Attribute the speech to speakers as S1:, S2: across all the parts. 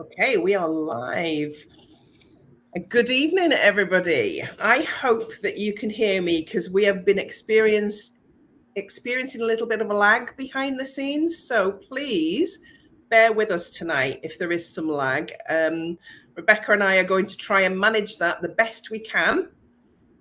S1: Okay, we are live. Good evening, everybody. I hope that you can hear me because we have been experiencing a little bit of a lag behind the scenes. So please bear with us tonight if there is some lag. Rebecca and I are going to try and manage that the best we can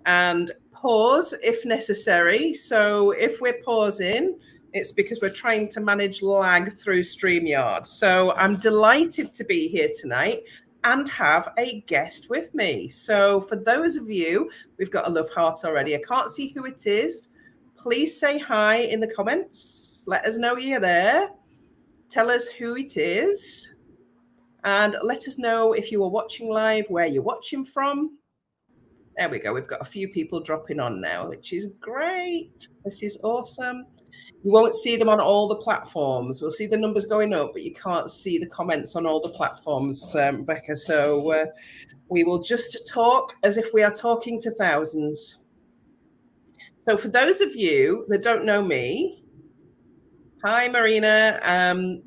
S1: and pause if necessary. So if we're pausing, it's because we're trying to manage lag through StreamYard. So I'm delighted to be here tonight and have a guest with me. So for those of you, we've got a love heart already. I can't see who it is. Please say hi in the comments. Let us know you're there. Tell us who it is. And let us know if you are watching live, where you're watching from. There we go. We've got a few people dropping on now, which is great. This is awesome. You won't see them on all the platforms. We'll see the numbers going up, but you can't see the comments on all the platforms, Rebecca. So we will just talk as if we are talking to thousands. So for those of you that don't know me, hi, Marina. And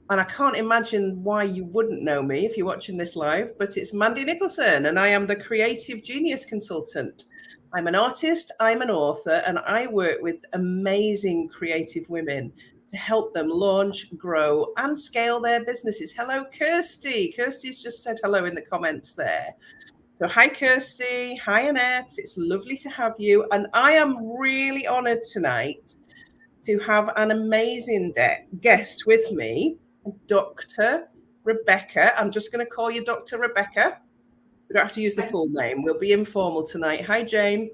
S1: I can't imagine why you wouldn't know me if you're watching this live, but it's Mandy Nicholson, and I am the Creative Genius Consultant. I'm an artist, I'm an author, and I work with amazing creative women to help them launch, grow, and scale their businesses. Hello, Kirsty. Kirsty's just said hello in the comments there. So hi, Kirsty. Hi, Annette. It's lovely to have you. And I am really honored tonight to have an amazing guest with me, Dr. Rebecca. I'm just going to call you Dr. Rebecca. We don't have to use the full name. We'll be informal tonight. Hi, Jane.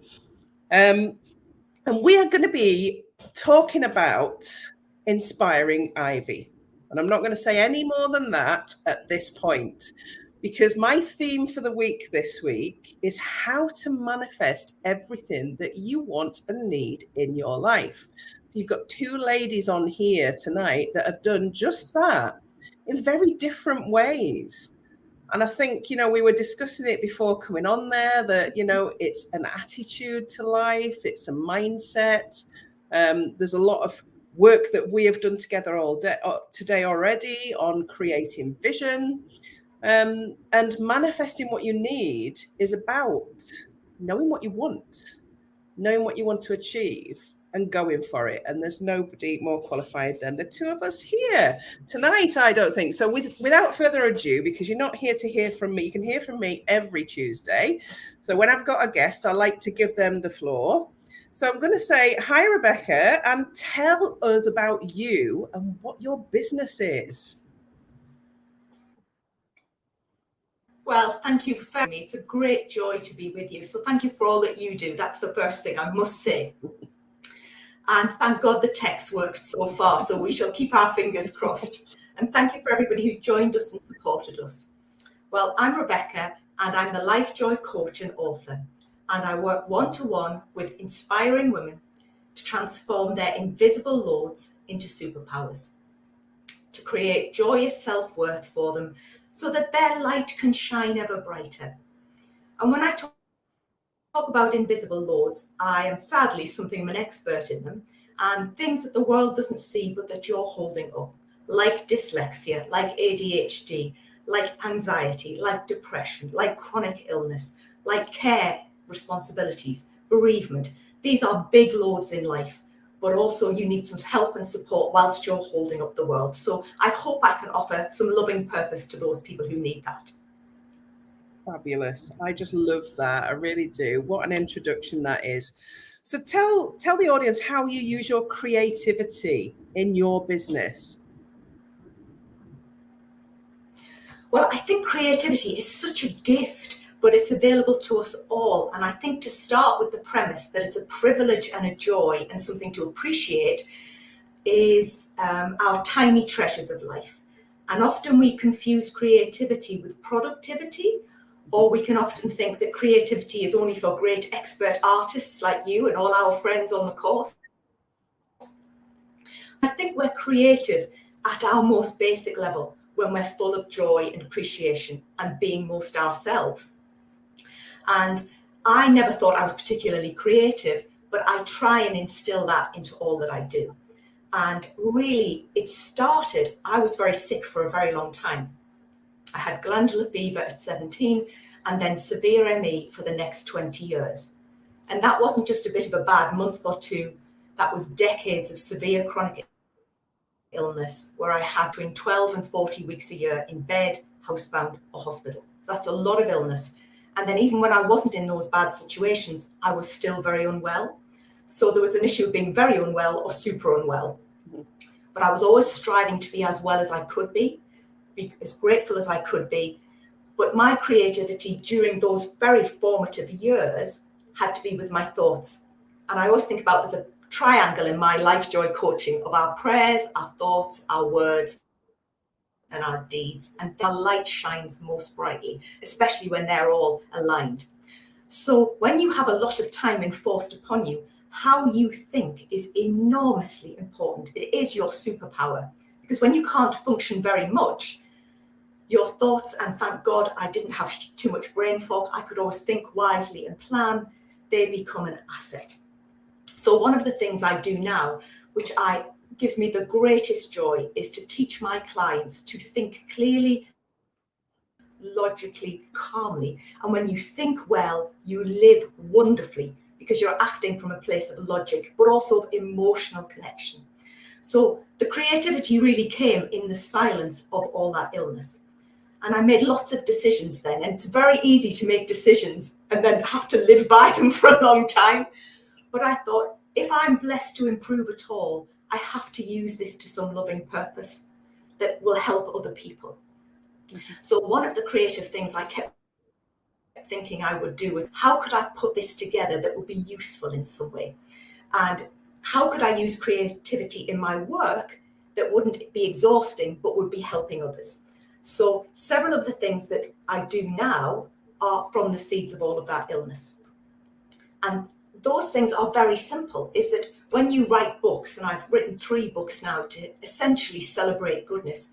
S1: And we are going to be talking about inspiring Ivy. And I'm not going to say any more than that at this point, because my theme for the week this week is how to manifest everything that you want and need in your life. So you've got two ladies on here tonight that have done just that in very different ways. And I think, we were discussing it before coming on there that, it's an attitude to life. It's a mindset. There's a lot of work that we have done together today already on creating vision. And manifesting what you need is about knowing what you want, knowing what you want to achieve, and going for it. And there's nobody more qualified than the two of us here tonight, I don't think. So without further ado, because you're not here to hear from me, you can hear from me every Tuesday. So when I've got a guest, I like to give them the floor. So I'm going to say, hi, Rebecca, and tell us about you and what your business is.
S2: Well, thank you for me. It's a great joy to be with you. So thank you for all that you do. That's the first thing I must say. And thank God the text worked so far, so we shall keep our fingers crossed. And thank you for everybody who's joined us and supported us. Well, I'm Rebecca, and I'm the Life Joy Coach and author. And I work one-to-one with inspiring women to transform their invisible loads into superpowers, to create joyous self-worth for them so that their light can shine ever brighter. And when I talk about invisible loads, I am sadly something of an expert in them, and things that the world doesn't see but that you're holding up, like dyslexia, like ADHD, like anxiety, like depression, like chronic illness, like care responsibilities, bereavement. These are big loads in life, but also you need some help and support whilst you're holding up the world. So I hope I can offer some loving purpose to those people who need that.
S1: Fabulous. I just love that. I really do. What an introduction that is. So tell the audience how you use your creativity in your business.
S2: Well, I think creativity is such a gift, but it's available to us all. And I think to start with the premise that it's a privilege and a joy and something to appreciate is our tiny treasures of life. And often we confuse creativity with productivity, or we can often think that creativity is only for great expert artists like you and all our friends on the course. I think we're creative at our most basic level when we're full of joy and appreciation and being most ourselves. And I never thought I was particularly creative, but I try and instill that into all that I do. And really, it started, I was very sick for a very long time. I had glandular fever at 17 and then severe ME for the next 20 years. And that wasn't just a bit of a bad month or two, that was decades of severe chronic illness where I had between 12 and 40 weeks a year in bed, housebound or hospital. That's a lot of illness. And then even when I wasn't in those bad situations, I was still very unwell. So there was an issue of being very unwell or super unwell. But I was always striving to be as well as I could be as grateful as I could be. But my creativity during those very formative years had to be with my thoughts. And I always think about there's a triangle in my Life Joy coaching of our prayers, our thoughts, our words, and our deeds. And the light shines most brightly, especially when they're all aligned. So when you have a lot of time enforced upon you, how you think is enormously important. It is your superpower. Because when you can't function very much, your thoughts, and thank God I didn't have too much brain fog, I could always think wisely and plan, they become an asset. So one of the things I do now, which gives me the greatest joy, is to teach my clients to think clearly, logically, calmly. And when you think well, you live wonderfully because you're acting from a place of logic, but also of emotional connection. So the creativity really came in the silence of all that illness. And I made lots of decisions then. And it's very easy to make decisions and then have to live by them for a long time. But I thought, if I'm blessed to improve at all, I have to use this to some loving purpose that will help other people. Mm-hmm. So one of the creative things I kept thinking I would do was, how could I put this together that would be useful in some way? And how could I use creativity in my work that wouldn't be exhausting, but would be helping others? So several of the things that I do now are from the seeds of all of that illness. And those things are very simple, is that when you write books, and I've written 3 books now to essentially celebrate goodness,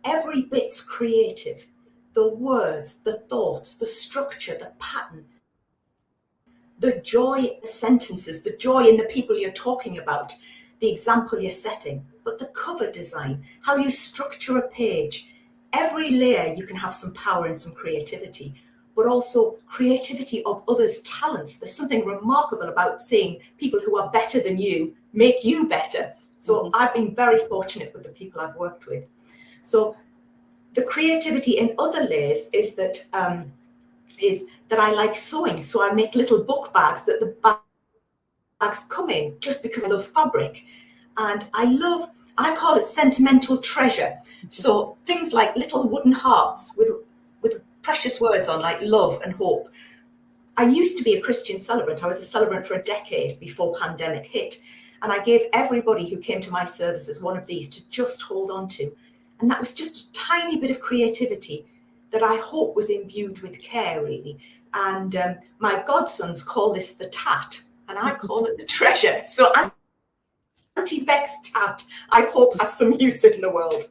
S2: every bit's creative. The words, the thoughts, the structure, the pattern, the joy in the sentences, the joy in the people you're talking about, the example you're setting, but the cover design, how you structure a page. Every layer you can have some power and some creativity, but also creativity of others' talents. There's something remarkable about seeing people who are better than you make you better. So I've been very fortunate with the people I've worked with. So the creativity in other layers is that I like sewing. So I make little book bags that the bags come in just because I love fabric. And I call it sentimental treasure. So things like little wooden hearts with precious words on, like love and hope. I used to be a Christian celebrant. I was a celebrant for a decade before pandemic hit. And I gave everybody who came to my services one of these to just hold on to. And that was just a tiny bit of creativity that I hope was imbued with care, really. And my godsons call this the tat, and I call it the treasure. So Auntie Beck's tat, I hope, has some use in the world.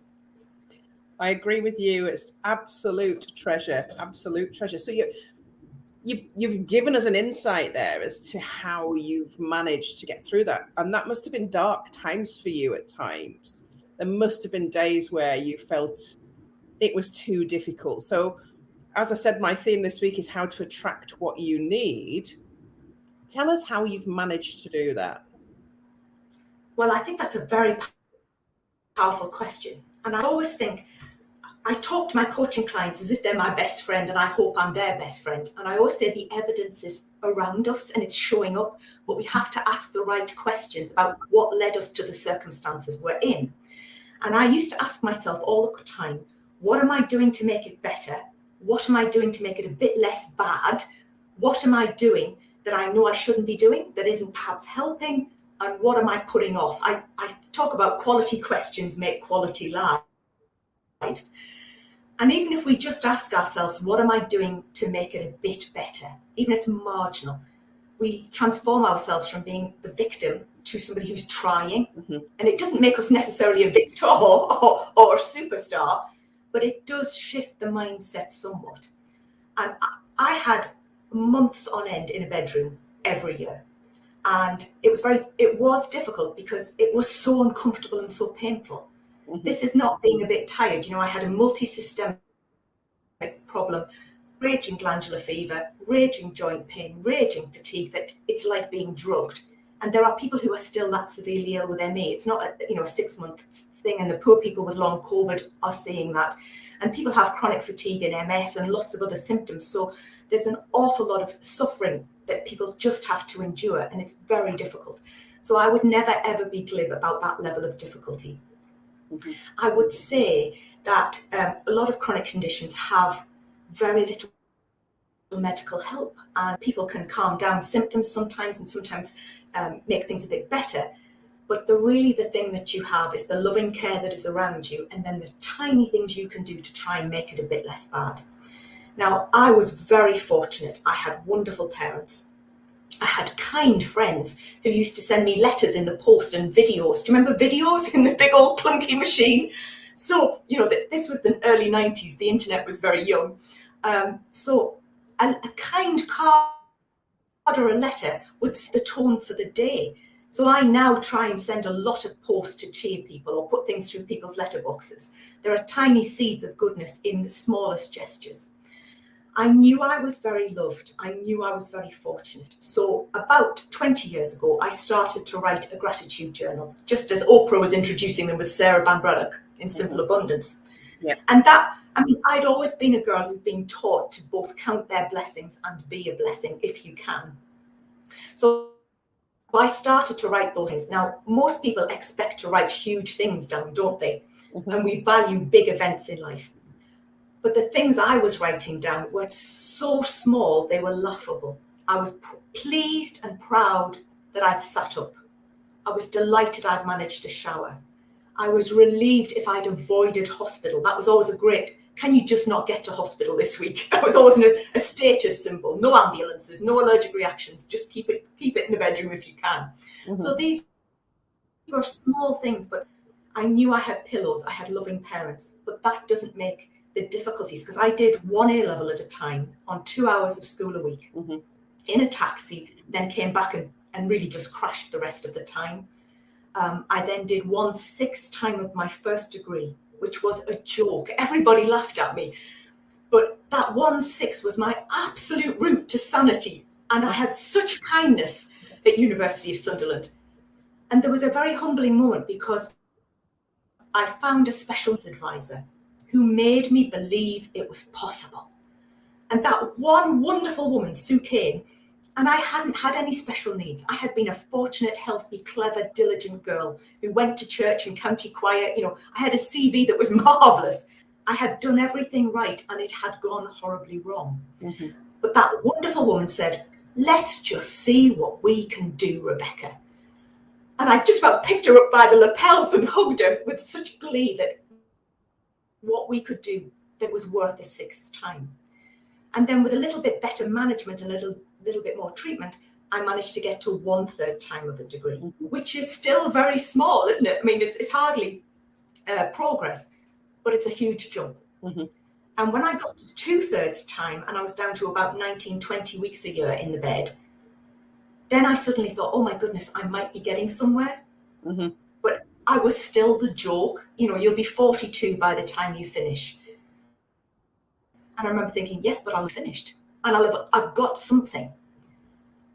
S1: I agree with you. It's absolute treasure, absolute treasure. So you've given us an insight there as to how you've managed to get through that. And that must have been dark times for you at times. There must have been days where you felt it was too difficult. So as I said, my theme this week is how to attract what you need. Tell us how you've managed to do that.
S2: Well, I think that's a very powerful question. And I always think, I talk to my coaching clients as if they're my best friend, and I hope I'm their best friend. And I always say the evidence is around us and it's showing up, but we have to ask the right questions about what led us to the circumstances we're in. And I used to ask myself all the time, what am I doing to make it better? What am I doing to make it a bit less bad? What am I doing that I know I shouldn't be doing that isn't perhaps helping? And what am I putting off? I talk about quality questions make quality lives. And even if we just ask ourselves, what am I doing to make it a bit better? Even if it's marginal, we transform ourselves from being the victim to somebody who's trying. Mm-hmm. And it doesn't make us necessarily a victor or a superstar, but it does shift the mindset somewhat. And I had months on end in a bedroom every year. And it was difficult because it was so uncomfortable and so painful. Mm-hmm. This is not being a bit tired. You know, I had a multi-systemic problem, raging glandular fever, raging joint pain, raging fatigue, that it's like being drugged. And there are people who are still that severely ill with ME. It's not a 6-month thing, and the poor people with long COVID are seeing that. And people have chronic fatigue and MS and lots of other symptoms. So there's an awful lot of suffering that people just have to endure, and it's very difficult. So I would never, ever be glib about that level of difficulty. Mm-hmm. I would say that a lot of chronic conditions have very little medical help, and people can calm down symptoms sometimes, and sometimes make things a bit better. But the thing that you have is the loving care that is around you, and then the tiny things you can do to try and make it a bit less bad. Now, I was very fortunate. I had wonderful parents. I had kind friends who used to send me letters in the post and videos. Do you remember videos in the big old clunky machine? So, this was the early 90s. The internet was very young. So a kind card or a letter would set the tone for the day. So I now try and send a lot of posts to cheer people or put things through people's letterboxes. There are tiny seeds of goodness in the smallest gestures. I knew I was very loved. I knew I was very fortunate. So about 20 years ago, I started to write a gratitude journal, just as Oprah was introducing them with Sarah Ban-Braddock in Simple Abundance. Yeah. And I'd always been a girl who'd been taught to both count their blessings and be a blessing if you can. So I started to write those things. Now, most people expect to write huge things down, don't they? Mm-hmm. And we value big events in life. But the things I was writing down were so small, they were laughable. I was pleased and proud that I'd sat up. I was delighted I'd managed a shower. I was relieved if I'd avoided hospital. That was always can you just not get to hospital this week? That was always a status symbol. No ambulances, no allergic reactions. Just keep it in the bedroom if you can. Mm-hmm. So these were small things, but I knew I had pillows. I had loving parents, but that doesn't make the difficulties, because I did one A-level at a time on 2 hours of school a week, mm-hmm. in a taxi, then came back and really just crashed the rest of the time. I then did 1/6 time of my first degree, which was a joke. Everybody laughed at me. But that 1/6 was my absolute route to sanity. And I had such kindness at University of Sunderland. And there was a very humbling moment, because I found a special advisor who made me believe it was possible. And that one wonderful woman, Sue Kane, and I hadn't had any special needs. I had been a fortunate, healthy, clever, diligent girl who went to church and county choir. I had a CV that was marvellous. I had done everything right, and it had gone horribly wrong. Mm-hmm. But that wonderful woman said, "Let's just see what we can do, Rebecca." And I just about picked her up by the lapels and hugged her with such glee that what we could do that was worth a 6th time. And then with a little bit better management and a little bit more treatment, I managed to get to 1/3 time of a degree, mm-hmm. which is still very small, isn't it? I mean, it's hardly progress, but it's a huge jump. Mm-hmm. And when I got to 2/3 time, and I was down to about 19, 20 weeks a year in the bed, then I suddenly thought, oh my goodness, I might be getting somewhere. Mm-hmm. But I was still the joke. You'll be 42 by the time you finish. And I remember thinking, yes, but I'll have finished. And I've got something.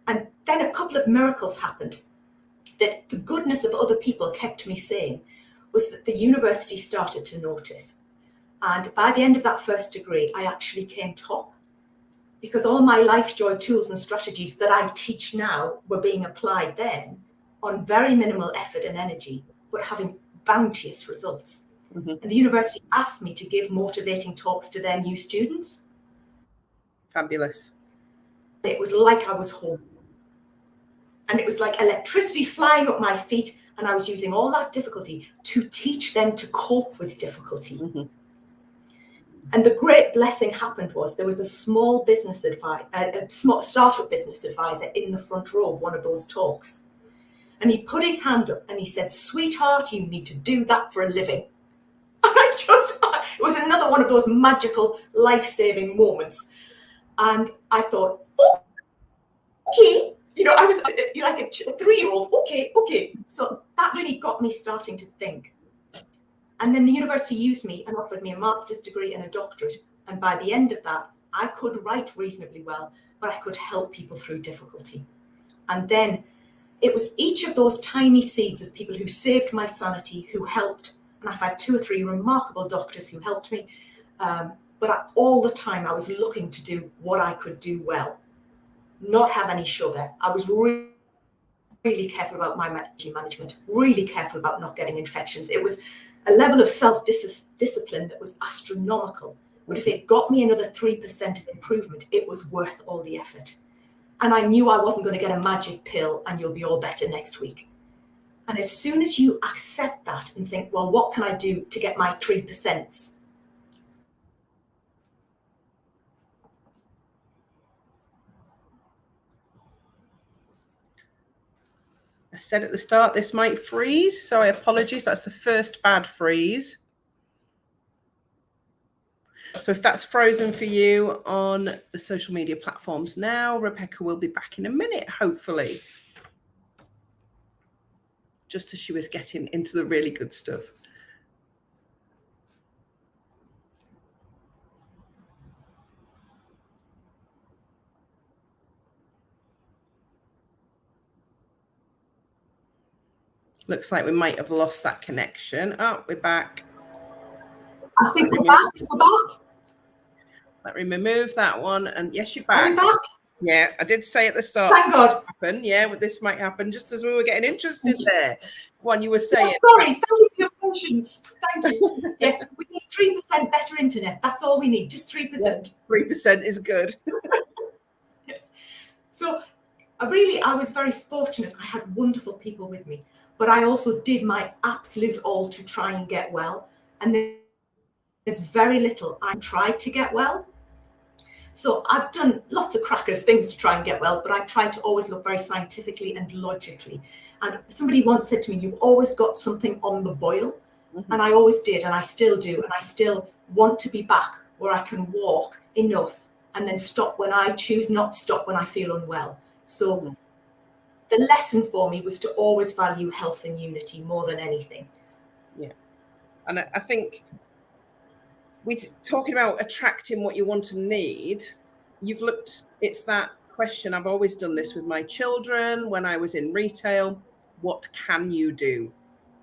S2: And then a couple of miracles happened that the goodness of other people kept me sane, was that the university started to notice. And by the end of that first degree, I actually came top, because all my life joy tools and strategies that I teach now were being applied then on very minimal effort and energy, but having bounteous results. Mm-hmm. And the university asked me to give motivating talks to their new students.
S1: Fabulous.
S2: It was like I was home. And it was like electricity flying up my feet, and I was using all that difficulty to teach them to cope with difficulty. Mm-hmm. And the great blessing happened was there was a small business advisor, a small startup business advisor in the front row of one of those talks. And he put his hand up and he said, "Sweetheart, you need to do that for a living." And it was another one of those magical life-saving moments. And I thought, okay, I was like a 3-year-old, okay. So that really got me starting to think. And then the university used me and offered me a master's degree and a doctorate. And by the end of that, I could write reasonably well, but I could help people through difficulty. And then it was each of those tiny seeds of people who saved my sanity, who helped. And I've had 2 or 3 remarkable doctors who helped me. But all the time I was looking to do what I could do well, not have any sugar. I was really careful about my energy management, really careful about not getting infections. It was a level of self-discipline that was astronomical. But if it got me another 3% of improvement, it was worth all the effort. And I knew I wasn't going to get a magic pill and you'll be all better next week. And as soon as you accept that and think, well, what can I do to get my 3%?
S1: I said at the start, this might freeze, so I apologize. That's the first bad freeze. So if that's frozen for you on the social media platforms now, Rebecca will be back in a minute, hopefully. Just as she was getting into the really good stuff. Looks like we might have lost that connection. Oh, we're back.
S2: I think we're back. We're back.
S1: Let me remove that one. And yes, you're back.
S2: Are we back?
S1: Yeah, I did say at the start.
S2: Thank God.
S1: Happen. Yeah, but this might happen just as we were getting interested there. One you were saying.
S2: Oh, sorry, thank you for your patience. Thank you. Yes, we need 3% better internet. That's all we need, just 3%.
S1: Yeah, 3% is good.
S2: Yes. So I was very fortunate. I had wonderful people with me, but I also did my absolute all to try and get well. And there's very little I tried to get well. So I've done lots of crackers things to try and get well, but I try to always look very scientifically and logically. And somebody once said to me, you've always got something on the boil. Mm-hmm. And I always did, and I still do. And I still want to be back where I can walk enough and then stop when I choose not to stop when I feel unwell. So the lesson for me was to always value health and unity more than anything.
S1: Yeah. And I think we're talking about attracting what you want and need. It's that question. I've always done this with my children when I was in retail. What can you do?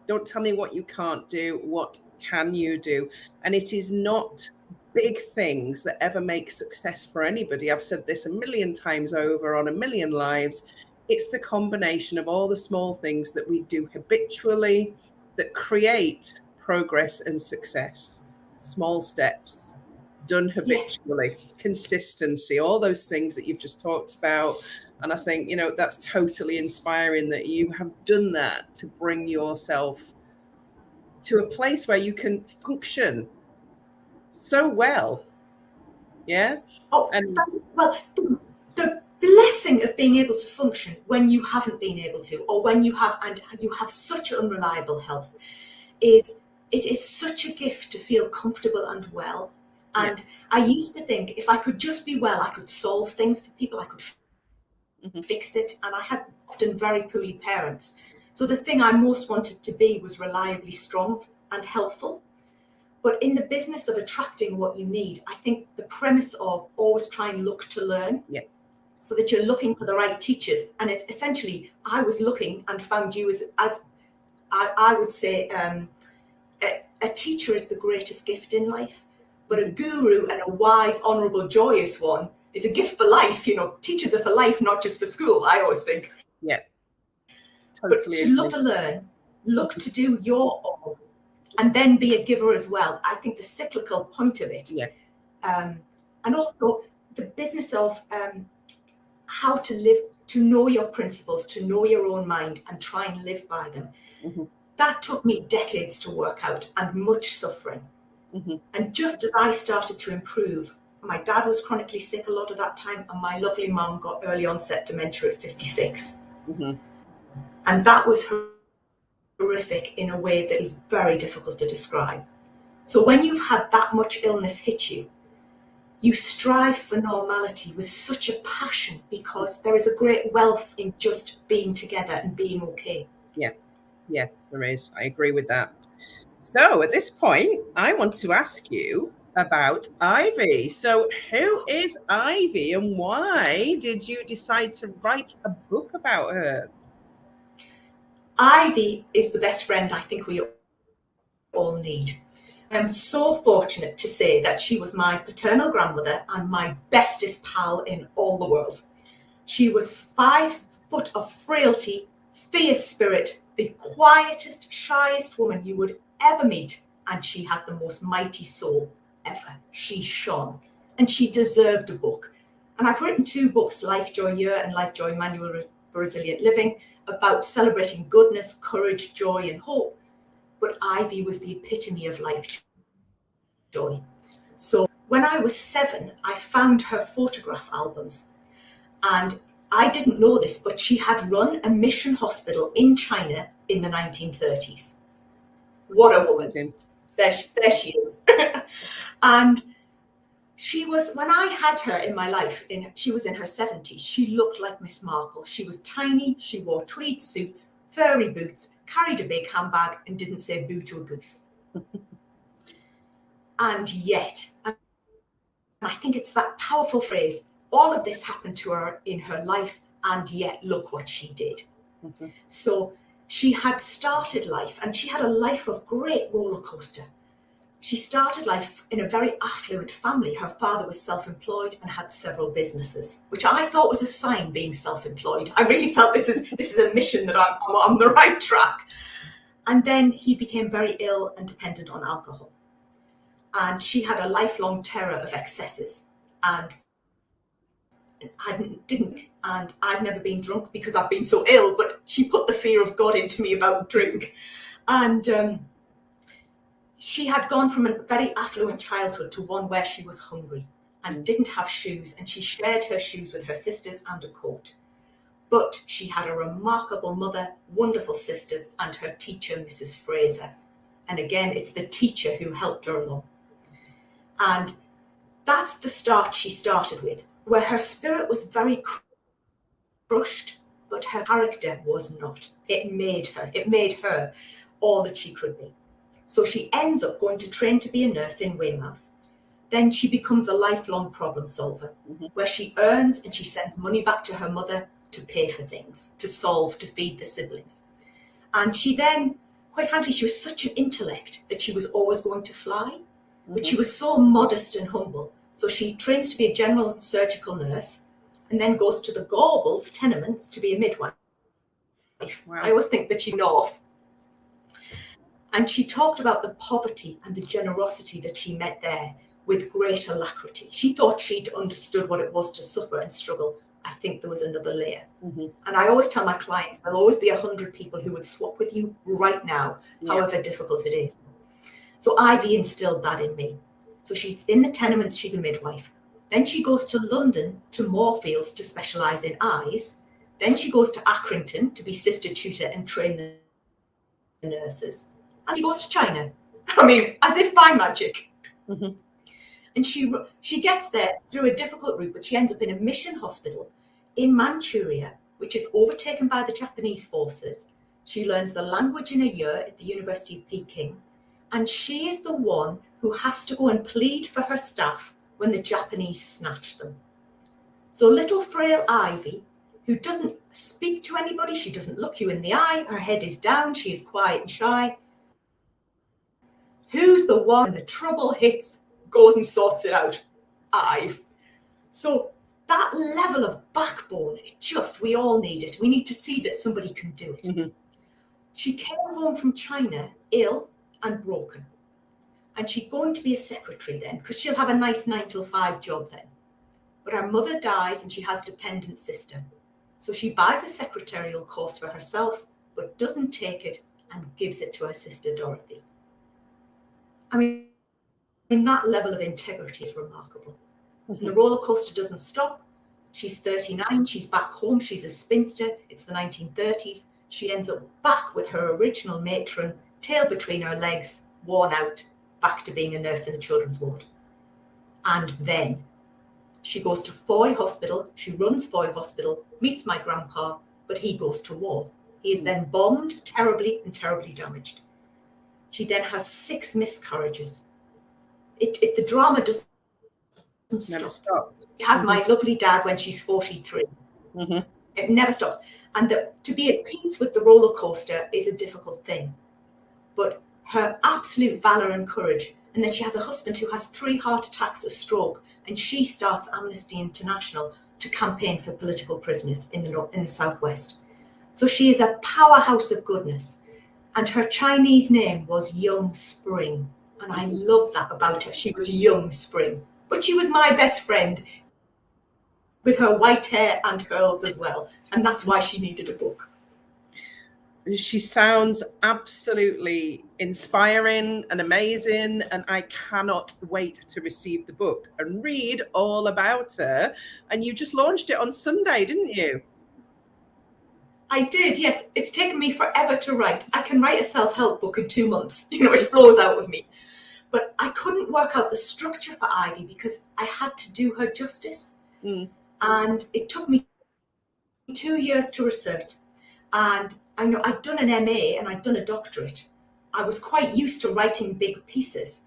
S1: Don't tell me what you can't do. What can you do? And it is not big things that ever make success for anybody. I've said this a million times over on a million lives. It's the combination of all the small things that we do habitually that create progress and success. Small steps done habitually, consistency, all those things that you've just talked about. And I think, that's totally inspiring that you have done that to bring yourself to a place where you can function so well. Yeah.
S2: Oh, and well, the blessing of being able to function when you haven't been able to, or when you have, and you have such unreliable health, it is such a gift to feel comfortable and well. And I used to think if I could just be well, I could solve things for people, I could fix it. And I had often very poorly parents. So the thing I most wanted to be was reliably strong and helpful. But in the business of attracting what you need, I think the premise of always try and look to learn, so that you're looking for the right teachers. And it's essentially, I was looking and found you as I would say, a teacher is the greatest gift in life, but a guru and a wise, honorable, joyous one is a gift for life. Teachers are for life, not just for school, I always think.
S1: Yeah, totally.
S2: But to look to learn, look to do your own, and then be a giver as well. I think the cyclical point of it.
S1: Yeah.
S2: And also the business of how to live, to know your principles, to know your own mind and try and live by them. Mm-hmm. That took me decades to work out and much suffering. Mm-hmm. And just as I started to improve, my dad was chronically sick a lot of that time, and my lovely mum got early onset dementia at 56. Mm-hmm. And that was horrific in a way that is very difficult to describe. So when you've had that much illness hit you, you strive for normality with such a passion, because there is a great wealth in just being together and being okay.
S1: Yeah, there is. I agree with that. So at this point, I want to ask you, about Ivy. So who is Ivy and why did you decide to write a book about her?
S2: Ivy is the best friend I think we all need. I'm so fortunate to say that she was my paternal grandmother and my bestest pal in all the world. She was 5 foot of frailty, fierce spirit, the quietest, shyest woman you would ever meet, and she had the most mighty soul ever. She shone, and she deserved a book. And I've written 2 books, Life Joy Year and Life Joy Manual for Resilient Living, about celebrating goodness, courage, joy, and hope. But Ivy was the epitome of life joy. So when I was 7, I found her photograph albums. And I didn't know this, but she had run a mission hospital in China in the 1930s. What a woman. There she is. And she was, when I had her in my life, she was in her 70s, she looked like Miss Marple. She was tiny, she wore tweed suits, furry boots, carried a big handbag, and didn't say boo to a goose. And yet, and I think it's that powerful phrase, all of this happened to her in her life, and yet look what she did. Mm-hmm. So she had started life, and she had a life of great roller coaster. She started life in a very affluent family. Her father was self-employed and had several businesses, which I thought was a sign, being self-employed. I really felt this is a mission that I'm on the right track. And then he became very ill and dependent on alcohol. And she had a lifelong terror of excesses, and and I've never been drunk because I've been so ill, but she put the fear of God into me about drink. And she had gone from a very affluent childhood to one where she was hungry and didn't have shoes, and she shared her shoes with her sisters and a coat. But she had a remarkable mother, wonderful sisters, and her teacher, Mrs. Fraser. And again, it's the teacher who helped her along. And that's the start she started with, where her spirit was very crushed, but her character was not. It made her all that she could be. So she ends up going to train to be a nurse in Weymouth. Then she becomes a lifelong problem solver, where she earns and she sends money back to her mother to pay for things, to solve, to feed the siblings. And she then, quite frankly, she was such an intellect that she was always going to fly, but she was so modest and humble. So she trains to be a general surgical nurse and then goes to the Gaubles tenements to be a midwife. Wow. I always think that she's north. And she talked about the poverty and the generosity that she met there with great alacrity. She thought she'd understood what it was to suffer and struggle. I think there was another layer. And I always tell my clients, there'll always be 100 people who would swap with you right now, however difficult it is. So Ivy instilled that in me. So she's in the tenements, she's a midwife. Then she goes to London, to Moorfields, to specialise in eyes. Then she goes to Accrington to be sister tutor and train the nurses. And she goes to China. I mean, as if by magic. And she gets there through a difficult route, but she ends up in a mission hospital in Manchuria, which is overtaken by the Japanese forces. She learns the language in a year at the University of Peking. And she is the one who has to go and plead for her staff when the Japanese snatch them. So little frail Ivy, who doesn't speak to anybody, she doesn't look you in the eye, her head is down, she is quiet and shy. Who's the one when the trouble hits, goes and sorts it out? Ive. So that level of backbone, we all need it. We need to see that somebody can do it. She came home from China ill and broken. And she's going to be a secretary then, because she'll have a nice 9 to 5 job then. But her mother dies and she has a dependent sister. So she buys a secretarial course for herself, but doesn't take it and gives it to her sister Dorothy. I mean, that level of integrity is remarkable. And the roller coaster doesn't stop. She's 39, she's back home, she's a spinster, it's the 1930s. She ends up back with her original matron, tail between her legs, worn out, back to being a nurse in a children's ward. And then she goes to Foy Hospital, she runs Foy Hospital, meets my grandpa, but he goes to war. He is then bombed terribly and terribly damaged. She then has 6 miscarriages. the drama doesn't
S1: Never
S2: stop.
S1: stops.
S2: She has my lovely dad when she's 43.
S1: Mm-hmm.
S2: It never stops. And to be at peace with the roller coaster is a difficult thing. But her absolute valor and courage. And then she has a husband who has 3 heart attacks, a stroke, and she starts Amnesty International to campaign for political prisoners in the Southwest. So she is a powerhouse of goodness. And her Chinese name was Young Spring. And I love that about her. She was Young Spring. But she was my best friend, with her white hair and curls as well. And that's why she needed a book.
S1: She sounds absolutely inspiring and amazing, and I cannot wait to receive the book and read all about her. And you just launched it on Sunday, didn't you?
S2: I did, yes. It's taken me forever to write. I can write a self-help book in 2 months. It flows out of me. But I couldn't work out the structure for Ivy because I had to do her justice. And it took me 2 years to research. And I'd done an MA and I'd done a doctorate. I was quite used to writing big pieces.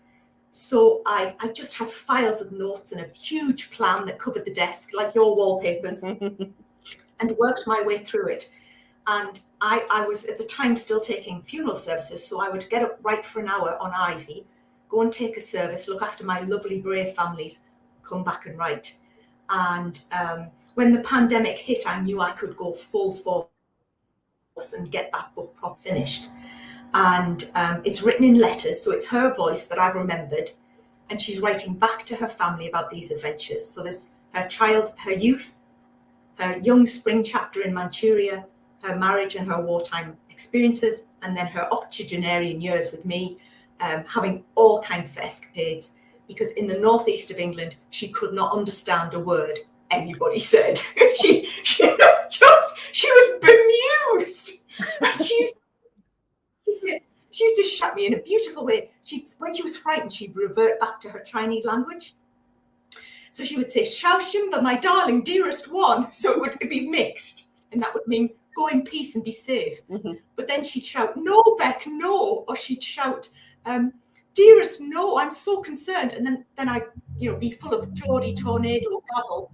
S2: So I just had files of notes and a huge plan that covered the desk, like your wallpapers, and worked my way through it. And I was at the time still taking funeral services, so I would get up, write for an hour on Ivy, go and take a service, look after my lovely, brave families, come back and write. And when the pandemic hit, I knew I could go full force and get that book finished. And it's written in letters, so it's her voice that I've remembered, and she's writing back to her family about these adventures. So there's her child, her youth, her young spring chapter in Manchuria, her marriage and her wartime experiences, and then her octogenarian years with me, having all kinds of escapades, because in the northeast of England, she could not understand a word anybody said. she was bemused. And she used to shout at me in a beautiful way. When she was frightened, she'd revert back to her Chinese language. So she would say, "Shao Shimba, my darling, dearest one." So it would be mixed, and that would mean go in peace and be safe. But then she'd shout, "No, Beck, no," or she'd shout, "Dearest, no, I'm so concerned." And then I'd be full of Geordie tornado babble,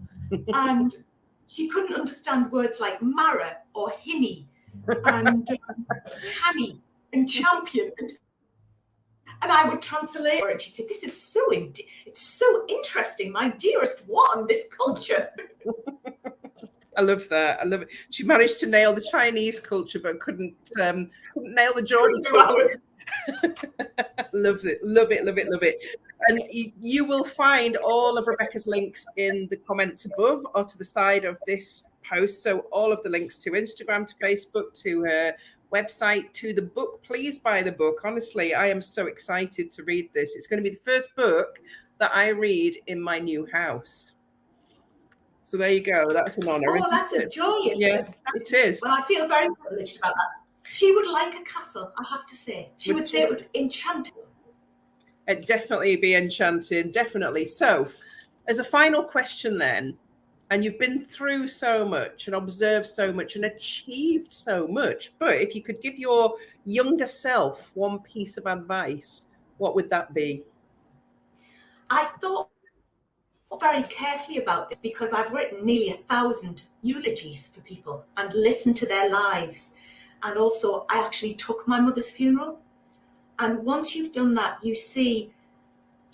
S2: and she couldn't understand words like Mara or Hinny and canny and champion, and I would translate her, and she'd say, "This is it's so interesting, my dearest one, this culture."
S1: I love that. I love it. She managed to nail the Chinese culture, but couldn't nail the Geordie culture. Love it, love it, love it, love it. And you will find all of Rebecca's links in the comments above or to the side of this post. So all of the links to Instagram, to Facebook, to her website, to the book. Please buy the book. Honestly, I am so excited to read this. It's going to be the first book that I read in my new house. So there you go. That's an honor.
S2: Oh, that's a joy, isn't it?
S1: It is.
S2: Well, I feel very privileged about that. She would like a castle, I have to say. She would say it would enchant her.
S1: It'd definitely be enchanting, definitely. So, as a final question then, and you've been through so much and observed so much and achieved so much, but if you could give your younger self one piece of advice, what would that be?
S2: I thought very carefully about this because I've written nearly 1,000 eulogies for people and listened to their lives. And also, I actually took my mother's funeral. And once you've done that, you see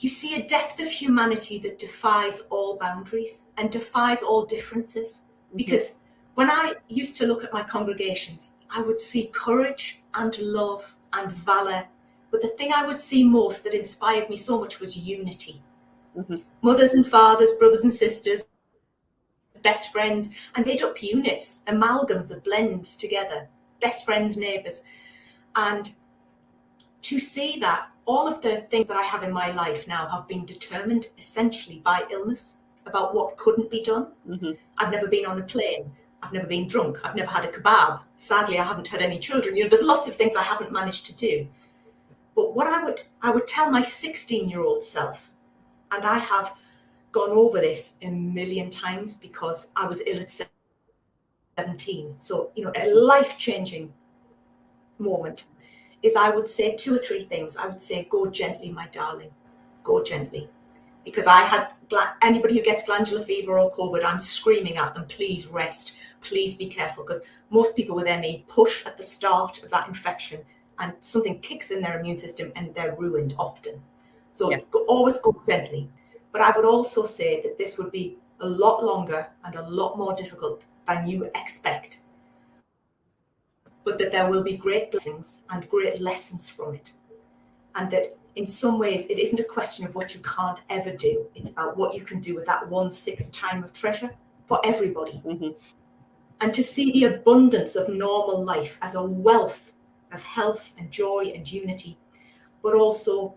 S2: a depth of humanity that defies all boundaries and defies all differences. Because when I used to look at my congregations, I would see courage and love and valor. But the thing I would see most that inspired me so much was unity. Mothers and fathers, brothers and sisters, best friends, and made up units, amalgams of blends together, best friends, neighbours. And to see that all of the things that I have in my life now have been determined essentially by illness, about what couldn't be done. I've never been on a plane. I've never been drunk. I've never had a kebab. Sadly, I haven't had any children. There's lots of things I haven't managed to do. But what I would tell my 16-year-old self, and I have gone over this a million times because I was ill at 17. So, a life-changing moment is I would say 2 or 3 things. I would say, go gently, my darling. go gently. Because I had anybody who gets glandular fever or COVID, I'm screaming at them, please rest, please be careful, because most people with ME push at the start of that infection and something kicks in their immune system and they're ruined often. So always go gently. But I would also say that this would be a lot longer and a lot more difficult than you expect, but that there will be great blessings and great lessons from it. And that in some ways, it isn't a question of what you can't ever do. It's about what you can do with that 1/6 time of treasure for everybody. Mm-hmm. And to see the abundance of normal life as a wealth of health and joy and unity, but also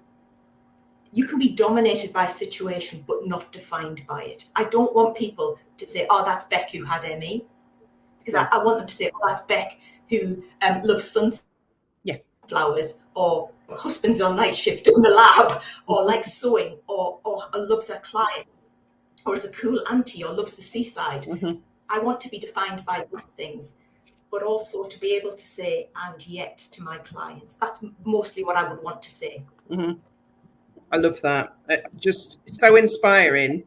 S2: you can be dominated by a situation, but not defined by it. I don't want people to say, oh, that's Beck who had ME. Because I want them to say, oh, that's Beck who loves sunflowers, or husband's on night shift in the lab, or likes sewing, or loves her clients, or is a cool auntie, or loves the seaside. Mm-hmm. I want to be defined by those things, but also to be able to say, and yet, to my clients. That's mostly what I would want to say.
S1: Mm-hmm. I love that. Just so inspiring,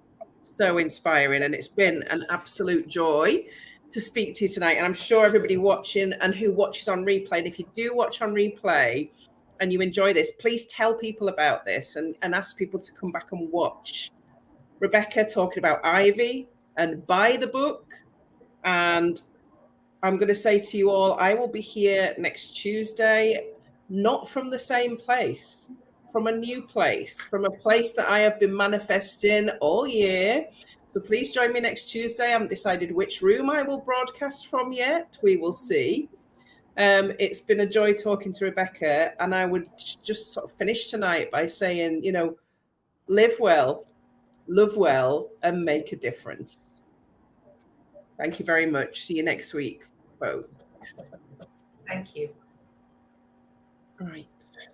S1: and it's been an absolute joy to speak to you tonight. And I'm sure everybody watching and who watches on replay, and if you do watch on replay and you enjoy this, please tell people about this and ask people to come back and watch Rebecca talking about Ivy and buy the book. And I'm going to say to you all, I will be here next Tuesday, not from the same place, from a new place, from a place that I have been manifesting all year. So please join me next Tuesday. I haven't decided which room I will broadcast from yet. We will see. It's been a joy talking to Rebecca, and I would just sort of finish tonight by saying, you know, live well, love well, and make a difference. Thank you very much. See you next week, folks.
S2: Thank you.
S1: All right.